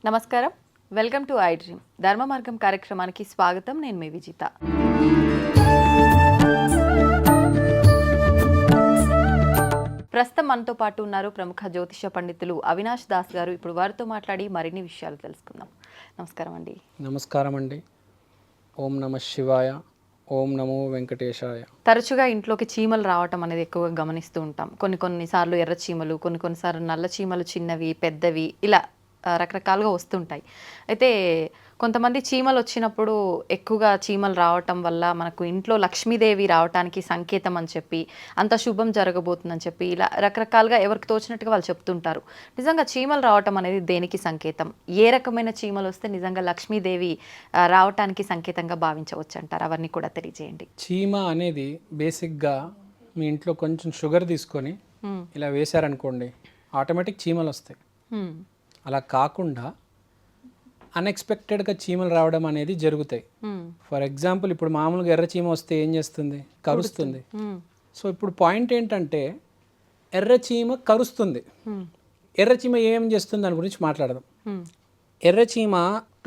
నమస్కారం, welcome to I dream ధర్మ మార్గం కార్యక్రమానికి స్వాగతం. నేను మీ విజిత. ప్రస్తుతం మనతో పాటు ఉన్నారు ప్రముఖ జ్యోతిష పండితులు అవినాష్ దాస్ గారు. ఇప్పుడు వారితో మాట్లాడి మరిన్ని విషయాలు తెలుసుకుందాం. నమస్కారం అండి. నమస్కారం అండి. ఓం నమ శివాయ, ఓం నమో వెంకటేశాయ. తరచుగా ఇంట్లోకి చీమలు రావటం అనేది ఎక్కువగా గమనిస్తూ ఉంటాం. కొన్నిసార్లు ఎర్ర చీమలు, కొన్నిసార్లు నల్ల చీమలు, చిన్నవి పెద్దవి, ఇలా రకరకాలుగా వస్తుంటాయి. అయితే కొంతమంది చీమలు వచ్చినప్పుడు ఎక్కువగా చీమలు రావటం వల్ల మనకు ఇంట్లో లక్ష్మీదేవి రావటానికి సంకేతం అని చెప్పి, అంత శుభం జరగబోతుందని చెప్పి, ఇలా రకరకాలుగా ఎవరికి తోచినట్టుగా వాళ్ళు చెప్తుంటారు. నిజంగా చీమలు రావటం అనేది దేనికి సంకేతం? ఏ రకమైన చీమలు వస్తే నిజంగా లక్ష్మీదేవి రావటానికి సంకేతంగా భావించవచ్చు అంటారు? అవన్నీ కూడా తెలియజేయండి. చీమ అనేది బేసిక్గా మీ ఇంట్లో కొంచెం షుగర్ తీసుకొని ఇలా వేశారనుకోండి, ఆటోమేటిక్ చీమలు వస్తాయి. అలా కాకుండా అన్ఎక్స్పెక్టెడ్గా చీమలు రావడం అనేది జరుగుతాయి. ఫర్ ఎగ్జాంపుల్, ఇప్పుడు మామూలుగా ఎర్ర చీమ వస్తే ఏం చేస్తుంది? కరుస్తుంది. సో ఇప్పుడు పాయింట్ ఏంటంటే, ఎర్ర చీమ కరుస్తుంది. ఎర్ర చీమ ఏం చేస్తుంది దాని గురించి మాట్లాడదాం. ఎర్ర చీమ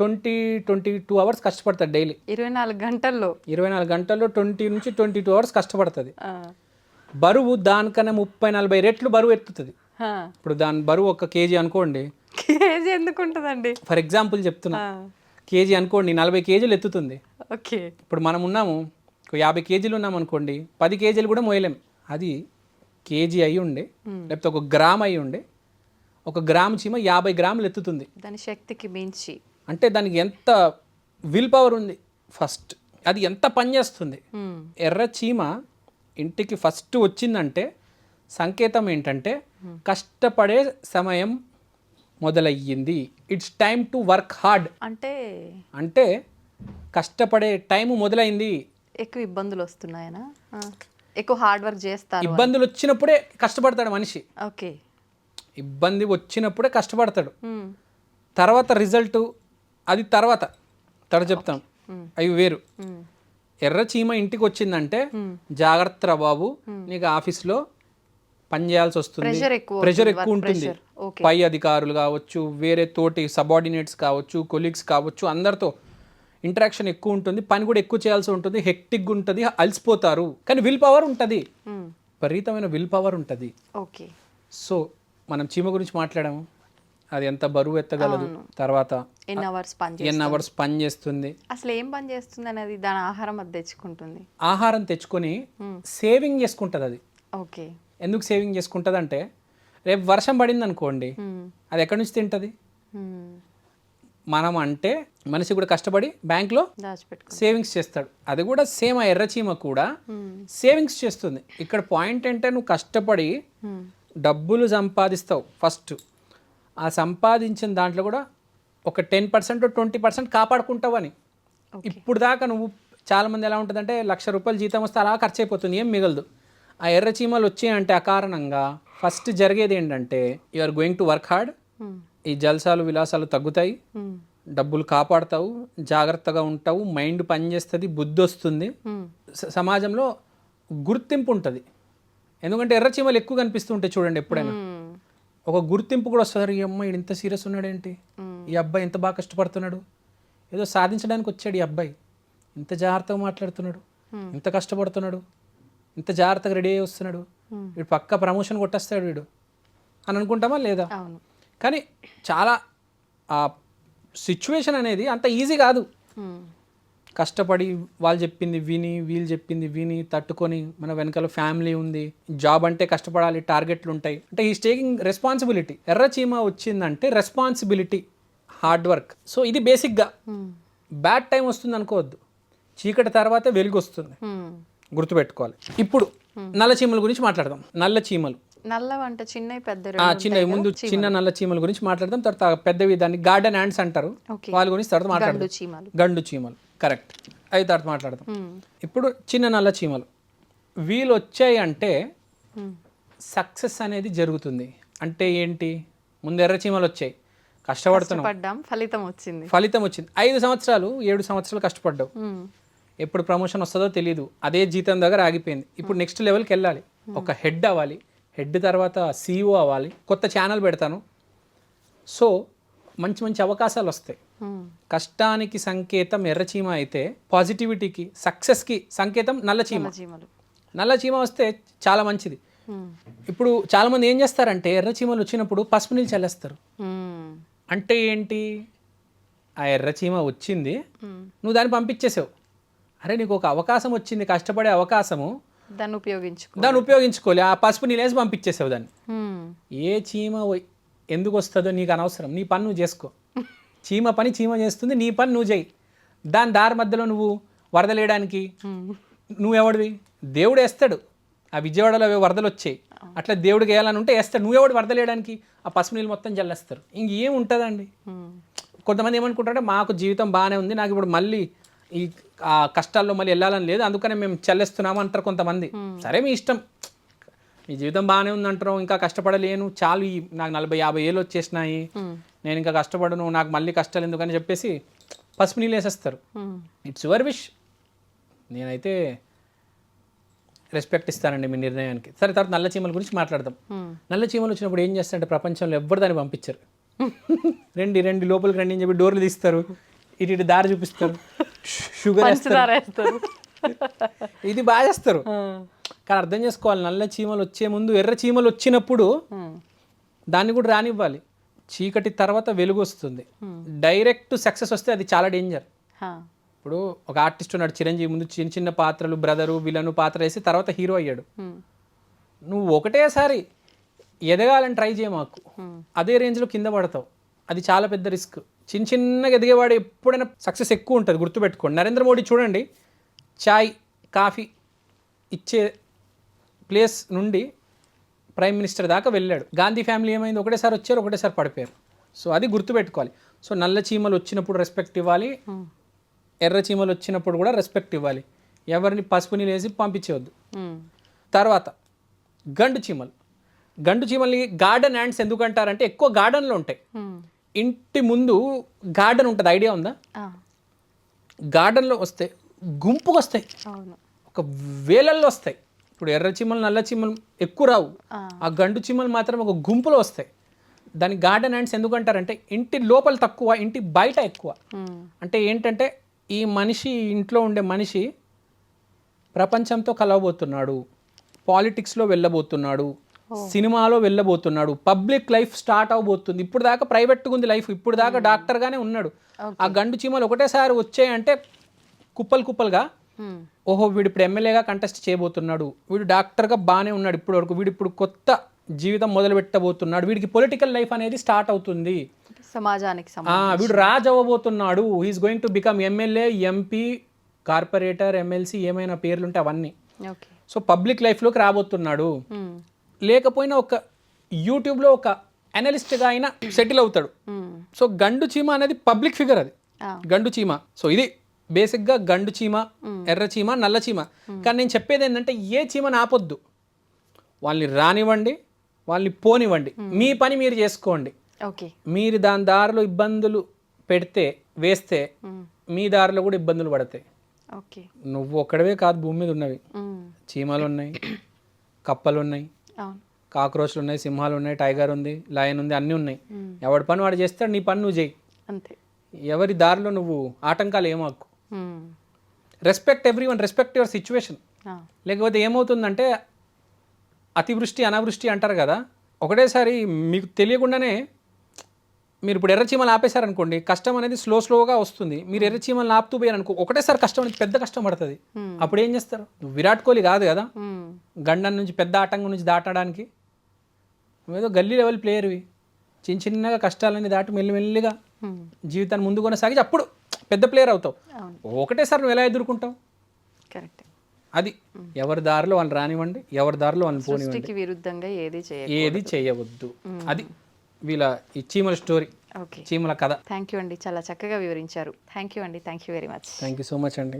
22 అవర్స్ కష్టపడుతుంది డైలీ. 24 గంటల్లో 20 నుంచి 22 అవర్స్ కష్టపడుతుంది. బరువు దానికన్నా 30-40 రెట్లు బరువు ఎత్తుతుంది. ఇప్పుడు దాని బరువు 1 కేజీ అనుకోండి. కేజీ ఎందుకు ఉంటుందండి? ఫర్ ఎగ్జాంపుల్ చెప్తున్నా, కేజీ అనుకోండి, 40 కేజీలు ఎత్తుతుంది. ఓకే, ఇప్పుడు మనం ఉన్నాము 50 కేజీలు ఉన్నాం అనుకోండి, 10 కేజీలు కూడా మోయలేం. అది కేజీ అయి ఉండే, లేకపోతే 1 గ్రామ్ అయి ఉండే, 1 గ్రామ్ చీమ 50 గ్రాములు ఎత్తుతుంది. దాని శక్తికి మించి. అంటే దానికి ఎంత విల్ పవర్ ఉంది, ఫస్ట్ అది ఎంత పని చేస్తుంది. ఎర్ర చీమ ఇంటికి ఫస్ట్ వచ్చిందంటే సంకేతం ఏంటంటే, కష్టపడే సమయం మొదలయ్యింది. It's time to work hard. అంటే కష్టపడే టైం మొదలైంది. ఎక్కువ ఇబ్బందులు వస్తున్నాయనా? ఎక్కువ హార్డ్ వర్క్ చేస్తారు. ఇబ్బందులు వచ్చినప్పుడే కష్టపడతాడు మనిషి. ఓకే, ఇబ్బంది వచ్చినప్పుడే కష్టపడతాడు. తర్వాత రిజల్ట్ అది తర్వాత చెప్తాం, అవి వేరు. ఎర్ర చీమ ఇంటికి వచ్చిందంటే జాగ్రత్త బాబు, నీకు ఆఫీస్లో పని చేయాల్సి వస్తుంది, ప్రెషర్ ఎక్కువ ఉంటుంది. పై అధికారులు కావచ్చు, వేరే తోటి సబార్డినేట్స్ కావచ్చు, కొలీగ్స్ కావచ్చు, అందరితో ఇంటరాక్షన్ ఎక్కువ ఉంటుంది, పని కూడా ఎక్కువ చేయాల్సి ఉంటుంది, హెక్టిక్గా ఉంటుంది, అలసిపోతారు. కానీ విల్ పవర్ ఉంటుంది, విపరీతమైన విల్ పవర్ ఉంటుంది. ఓకే, సో మనం చీమ గురించి మాట్లాడాము, అది ఎంత బరువు ఎత్తగలదు, తర్వాత ఎన్ని అవర్స్ పని చేస్తుంది, అసలు ఏం పని చేస్తుంది అనేది, దాని ఆహారం అది తెచ్చుకుంటుంది. ఆహారం తెచ్చుకొని సేవింగ్ చేసుకుంటుంది. అది ఓకే, ఎందుకు సేవింగ్ చేసుకుంటుంది అంటే, రేపు వర్షం పడింది అనుకోండి, అది ఎక్కడి నుంచి తింటుంది? మనం అంటే మనిషి కూడా కష్టపడి బ్యాంక్లో సేవింగ్స్ చేస్తాడు. అది కూడా సేమ్, ఆ ఎర్ర చీమ కూడా సేవింగ్స్ చేస్తుంది. ఇక్కడ పాయింట్ ఏంటంటే, నువ్వు కష్టపడి డబ్బులు సంపాదిస్తావు ఫస్ట్. ఆ సంపాదించిన దాంట్లో కూడా ఒక 10% 20% కాపాడుకుంటావు అని. ఇప్పుడు దాకా నువ్వు చాలామంది ఎలా ఉంటుందంటే, ₹1,00,000 జీతం వస్తే అలా ఖర్చు అయిపోతుంది, ఏం మిగలదు. ఆ ఎర్ర చీమలు వచ్చాయంటే అకారణంగా ఫస్ట్ జరిగేది ఏంటంటే, you are going to work hard. ఈ జల్సాలు విలాసాలు తగ్గుతాయి, డబ్బులు కాపాడుతావు, జాగ్రత్తగా ఉంటావు, మైండ్ పనిచేస్తుంది, బుద్ధి వస్తుంది, సమాజంలో గుర్తింపు ఉంటుంది. ఎందుకంటే ఎర్ర చీమలు ఎక్కువ కనిపిస్తూ ఉంటాయి చూడండి. ఎప్పుడైనా ఒక గుర్తింపు కూడా వస్తుంది. ఈ అమ్మాయి ఇంత సీరియస్ ఉన్నాడేంటి, ఈ అబ్బాయి ఎంత బాగా కష్టపడుతున్నాడు, ఏదో సాధించడానికి వచ్చాడు ఈ అబ్బాయి, ఇంత జాగ్రత్తగా మాట్లాడుతున్నాడు, ఇంత కష్టపడుతున్నాడు, ఇంత జాగ్రత్తగా రెడీ అయ్యి వస్తున్నాడు, వీడు పక్క ప్రమోషన్ కొట్టేస్తాడు వీడు అని అనుకుంటామా లేదా? కానీ చాలా ఆ సిచ్యువేషన్ అనేది అంత ఈజీ కాదు. కష్టపడి వాళ్ళు చెప్పింది విని, వీళ్ళు చెప్పింది విని తట్టుకొని, మన వెనకాల ఫ్యామిలీ ఉంది, జాబ్ అంటే కష్టపడాలి, టార్గెట్లు ఉంటాయి, అంటే ఈస్ టేకింగ్ రెస్పాన్సిబిలిటీ. ఎర్ర చీమ వచ్చిందంటే రెస్పాన్సిబిలిటీ, హార్డ్ వర్క్. సో ఇది బేసిక్గా. బ్యాడ్ టైం వస్తుంది అనుకోవద్దు, చీకటి తర్వాత వెలుగు వస్తుంది, గుర్తుపెట్టుకోవాలి. ఇప్పుడు నల్ల చీమల గురించి మాట్లాడదాం. నల్ల చీమలు, అంటే చిన్నవి, ముందు చిన్న నల్ల చీమల గురించి మాట్లాడదాం, తర్వాత పెద్దవి దాన్ని గార్డెన్ యాండ్స్ అంటారు, వాళ్ళ గురించి తర్వాత మాట్లాడదాం. గండు చీమలు, కరెక్ట్, అవి తర్వాత మాట్లాడదాం. ఇప్పుడు చిన్న నల్ల చీమలు, వీళ్ళు వచ్చాయి అంటే సక్సెస్ అనేది జరుగుతుంది. అంటే ఏంటి? ముందు ఎర్ర చీమలు వచ్చాయి, కష్టపడుతున్నాం, ఫలితం వచ్చింది. 5 సంవత్సరాలు 7 సంవత్సరాలు కష్టపడ్డావు, ఎప్పుడు ప్రమోషన్ వస్తుందో తెలియదు, అదే జీతం దగ్గర ఆగిపోయింది. ఇప్పుడు నెక్స్ట్ లెవెల్కి వెళ్ళాలి, ఒక హెడ్ అవ్వాలి, హెడ్ తర్వాత CEO అవ్వాలి, కొత్త ఛానల్ పెడతాను. సో మంచి మంచి అవకాశాలు వస్తాయి. కష్టానికి సంకేతం ఎర్రచీమ అయితే పాజిటివిటీకి సక్సెస్కి సంకేతం నల్లచీమ. నల్లచీమ వస్తే చాలా మంచిది. ఇప్పుడు చాలామంది ఏం చేస్తారంటే ఎర్రచీమలు వచ్చినప్పుడు పసుపు నీళ్ళు చల్లేస్తారు. అంటే ఏంటి, ఆ ఎర్రచీమ వచ్చింది, నువ్వు దాన్ని పంపించేసావు. అరే నీకు ఒక అవకాశం వచ్చింది, కష్టపడే అవకాశము, దాన్ని ఉపయోగించుకోలే, ఆ పసుపు నీళ్ళు వేసి పంపించేసావు దాన్ని. ఏ చీమ ఎందుకు వస్తుందో నీకు అనవసరం, నీ పని నువ్వు చేసుకో. చీమ పని చీమ చేస్తుంది, నీ పని నువ్వు చేయి. దాని దారి మధ్యలో నువ్వు వరదలేయడానికి నువ్వెవడివి? దేవుడు వేస్తాడు. ఆ విజయవాడలో వరదలు వచ్చాయి, అట్లా దేవుడికి వేయాలని ఉంటే వేస్తాడు. నువ్వెవడు వరదలేయడానికి? ఆ పసుపు నీళ్ళు మొత్తం జల్లేస్తారు. ఇంకేం ఉంటుందండి. కొంతమంది ఏమనుకుంటారంటే మాకు జీవితం బాగానే ఉంది, నాకు ఇప్పుడు మళ్ళీ ఈ ఆ కష్టాల్లో మళ్ళీ వెళ్ళాలని లేదు, అందుకనే మేము చల్లేస్తున్నాము అంటారు కొంతమంది. సరే మీ ఇష్టం, మీ జీవితం బాగానే ఉంది అంటారు, ఇంకా కష్టపడలేను, చాలు, నాకు 40-50 ఏళ్ళు వచ్చేసినాయి, నేను ఇంకా కష్టపడను, నాకు మళ్ళీ కష్టాలు ఎందుకని చెప్పేసి పసుపు నీళ్ళు వేసేస్తారు. It's your wish. నేనైతే రెస్పెక్ట్ ఇస్తానండి మీ నిర్ణయానికి. సరే, తర్వాత నల్ల చీమల గురించి మాట్లాడదాం. నల్ల చీమలు వచ్చినప్పుడు ఏం చేస్తారంటే ప్రపంచంలో ఎవ్వరు దాన్ని పంపించరు. రండి లోపలికి రండి అని చెప్పి డోర్లు తీస్తారు, ఇటు దారి చూపిస్తారు, షుగర్ వేస్తారు, ఇది బాగా చేస్తారు. కానీ అర్థం చేసుకోవాలి, నల్ల చీమలు వచ్చే ముందు ఎర్ర చీమలు వచ్చినప్పుడు దాన్ని కూడా రానివ్వాలి. చీకటి తర్వాత వెలుగు వస్తుంది. డైరెక్ట్ సక్సెస్ వస్తే అది చాలా డేంజర్. ఇప్పుడు ఒక ఆర్టిస్ట్ ఉన్నాడు చిరంజీవి, ముందు చిన్న చిన్న పాత్రలు, బ్రదరు, విలను పాత్ర వేసి తర్వాత హీరో అయ్యాడు. నువ్వు ఒకటేసారి ఎదగాలని ట్రై చేయ మాకు, అదే రేంజ్లో కింద పడతావు, అది చాలా పెద్ద రిస్క్. చిన్నగా ఎదిగేవాడు ఎప్పుడైనా సక్సెస్ ఎక్కువ ఉంటుంది, గుర్తుపెట్టుకోండి. నరేంద్ర మోడీ చూడండి, చాయ్ కాఫీ ఇచ్చే ప్లేస్ నుండి ప్రైమ్ మినిస్టర్ దాకా వెళ్ళాడు. గాంధీ ఫ్యామిలీ ఏమైంది, ఒకటేసారి వచ్చారు, ఒకటేసారి పడిపోయారు. సో అది గుర్తుపెట్టుకోవాలి. సో నల్ల చీమలు వచ్చినప్పుడు రెస్పెక్ట్ ఇవ్వాలి, ఎర్ర చీమలు వచ్చినప్పుడు కూడా రెస్పెక్ట్ ఇవ్వాలి. ఎవరిని పసుపు నీళ్ళు వేసి పంపించవద్దు. తర్వాత గండు చీమలు. గండు చీమల్ని గార్డెన్ యాంట్స్ ఎందుకు అంటారంటే ఎక్కువ గార్డెన్లో ఉంటాయి. ఇంటి ముందు గార్డెన్ ఉంటుంది, ఐడియా ఉందా? గార్డెన్లో వస్తాయి, గుంపుగా వస్తాయి, ఒక వేలల్లో వస్తాయి. ఇప్పుడు ఎర్ర చీమలు నల్ల చీమలు ఎక్కువ రావు, ఆ గండు చీమలు మాత్రం ఒక గుంపులో వస్తాయి. దాని గార్డెన్ యాంట్స్ ఎందుకు అంటారంటే ఇంటి లోపల తక్కువ, ఇంటి బయట ఎక్కువ. అంటే ఏంటంటే ఈ మనిషి, ఇంట్లో ఉండే మనిషి ప్రపంచంతో కలవబోతున్నాడు, పాలిటిక్స్లో వెళ్ళబోతున్నాడు, సినిమాలో వెళ్ళబోతున్నాడు, పబ్లిక్ లైఫ్ స్టార్ట్ అవబోతుంది. ఇప్పుడు దాకా ప్రైవేట్గా ఉంది లైఫ్, ఇప్పుడు దాకా డాక్టర్గానే ఉన్నాడు. ఆ గండు చీమలు ఒకటేసారి వచ్చాయంటే కుప్పలుగా, ఓహో వీడు ఇప్పుడు ఎమ్మెల్యేగా కంటెస్ట్ చేయబోతున్నాడు, వీడు డాక్టర్గా బాగానే ఉన్నాడు ఇప్పటి వరకు, వీడు ఇప్పుడు కొత్త జీవితం మొదలు పెట్టబోతున్నాడు, వీడికి పొలిటికల్ లైఫ్ అనేది స్టార్ట్ అవుతుంది, సమాజానికి వీడు రాజు అవ్వబోతున్నాడు, he is going to become MLA, MP, corporator, MLC, ఏమైనా పేర్లుంటే అవన్నీ. సో పబ్లిక్ లైఫ్లోకి రాబోతున్నాడు. లేకపోయినా ఒక యూట్యూబ్లో ఒక అనలిస్ట్గా అయినా సెటిల్ అవుతాడు. సో గండు చీమ అనేది పబ్లిక్ ఫిగర్, అది గండు చీమ. సో ఇది బేసిక్గా గండు చీమ, ఎర్ర చీమ, నల్ల చీమ. కానీ నేను చెప్పేది ఏంటంటే ఏ చీమని ఆపొద్దు, వాళ్ళని రానివ్వండి, వాళ్ళని పోనివ్వండి, మీ పని మీరు చేసుకోండి. మీరు దాని దారిలో ఇబ్బందులు వేస్తే మీ దారిలో కూడా ఇబ్బందులు పడతాయి. నువ్వు ఒక్కడవే కాదు, భూమి మీద ఉన్నవి చీమలు ఉన్నాయి, కప్పలు ఉన్నాయి, కాక్రోచ్లు ఉన్నాయి, సింహాలు ఉన్నాయి, టైగర్ ఉంది, లయన్ ఉంది, అన్నీ ఉన్నాయి. ఎవడి పని వాడు చేస్తాడు, నీ పని నువ్వు చేయి. ఎవరి దారిలో నువ్వు ఆటంకాలు ఏమాకు. Respect everyone, respect your situation. లేకపోతే ఏమవుతుందంటే అతివృష్టి అనావృష్టి అంటారు కదా, ఒకటేసారి మీకు తెలియకుండానే మీరు ఇప్పుడు ఎర్రచీమలు ఆపేశారనుకోండి, కష్టం అనేది స్లోగా వస్తుంది. మీరు ఎర్రచీమలు ఆపుతూ పోయారనుకో, ఒకటేసారి కష్టం అనేది పెద్ద కష్టం పడుతుంది. అప్పుడు ఏం చేస్తారు? విరాట్ కోహ్లీ కాదు కదా గండం నుంచి పెద్ద ఆటంకం నుంచి దాటడానికి, నువ్వేదో గల్లీ లెవెల్ ప్లేయర్వి. చిన్నగా కష్టాలన్నీ దాటి మెల్లిమెల్లిగా జీవితాన్ని ముందు కొనసాగి అప్పుడు పెద్ద ప్లేయర్ అవుతావు. ఒకటేసారి నువ్వు ఎలా ఎదుర్కొంటావు? కరెక్ట్. అది ఎవరి దారిలో వాళ్ళు రానివ్వండి, ఎవరి దారిలో వాళ్ళని పోనివ్వండి, విరుద్ధంగా ఏది చేయవద్దు. అది వీళ్ళ ఈ చీమల స్టోరీ, చీమల కథ. థ్యాంక్ యూ అండి, చాలా చక్కగా వివరించారు. థ్యాంక్ యూ అండి, thank you very much. Thank you so much అండి.